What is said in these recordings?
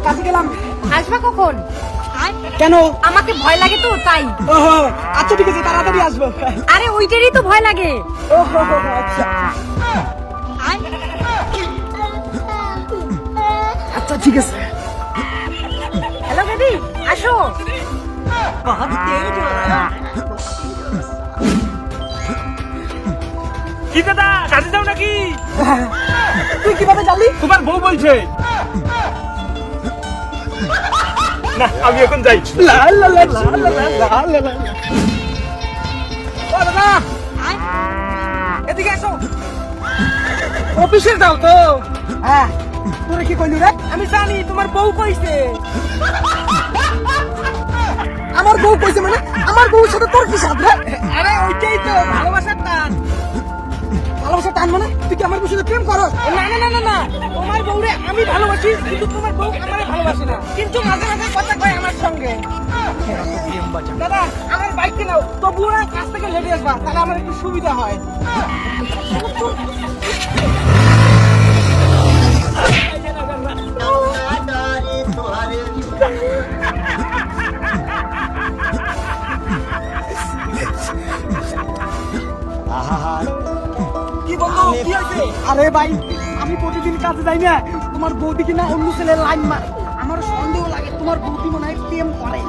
কাজে গেলাম। আসবা কখন? কেন? আমাকে ভয় লাগে তো তাই। ওহো, আচ্ছা ঠিক আছে, তাড়াতাড়ি আসবো। আরে ওইটারই তো ভয় লাগে। ওহো, আচ্ছা আচ্ছা ঠিক আছে। হ্যালো বেবি, আসো। কি দাদা, কাজে যাও নাকি? তুই কিভাবে জানলি? তোমার বউ বলছে। না, আমি এখন যাই। লা লা লা লা লা লা লা লা। ও দাদা, এদিকে এসো। অফিসে যাও তো? হ্যাঁ। তোরা কি কইলি রে? আমি জানি তোমার বউ কইছে। আমার বউ কইছে মানে? আমার বউর সাথে তোর কি সাথ রে? আরে ওইটাই তো ভালোবাসার টান। ভালোবাসার টান মানে তুই কি আমার বউর সাথে প্রেম করস? না না না না না, তোমার বউরে আমি ভালোবাসি, কিন্তু তোমার বউ আমারে ভালোবাসে না। কিন্তু মাঝে মাঝে কথা কয় আমার সঙ্গে। দাদা, আমার বাইক কিনাও, তো বুড়া কাছ থেকে লেটে আসবা, তাহলে আমার একটু সুবিধা হয়। কি বন্ধু, কি হয়েছে? আরে ভাই, আমি প্রতিদিন কাজে যাই না, তোমার বৌদি কিনা অন্য ছেলের লাইন মারে। আমার সন্দেহ লাগে তোমার বৌদি মনে হয় প্রেম করে।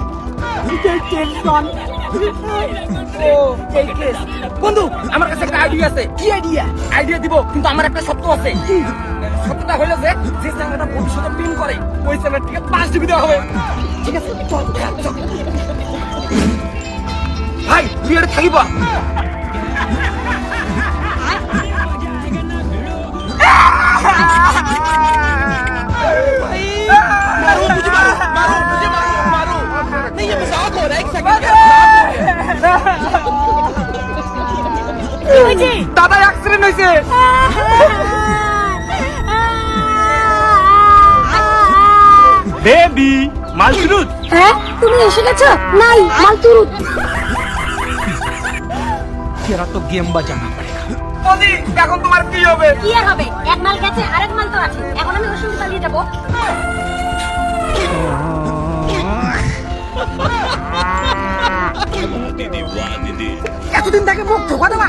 বন্ধু, আমার কাছে একটা আইডিয়া আছে। কি আইডিয়া? আইডিয়া দিব, কিন্তু আমার একটা শর্ত আছে। কি সত্যটা হইলো যে ছেলেটা ভবিষ্যতে প্রেম করে, ওই ছেলেটাকে 5 ডিবি দেওয়া হবে। ঠিক আছে, চল চল। ভাই, তুই এটা থাকিবা। কি হয়েছে? দাদা অ্যাক্সিডেন্ট হয়েছে। বেবি, মালসুরুত। হ্যাঁ, তুমি এসে গেছো? নাই, মালতুরুত। तेरा तो गेम बजाना पड़ेगा। मोदी, এখন তোমার কি হবে? কি আর হবে? এক মাল গেছে, আরেক মাল তো আছে। এখন আমি ওর সঙ্গে পালিয়ে যাবো। এতদিন থেকে মুখ ধোকা দেওয়া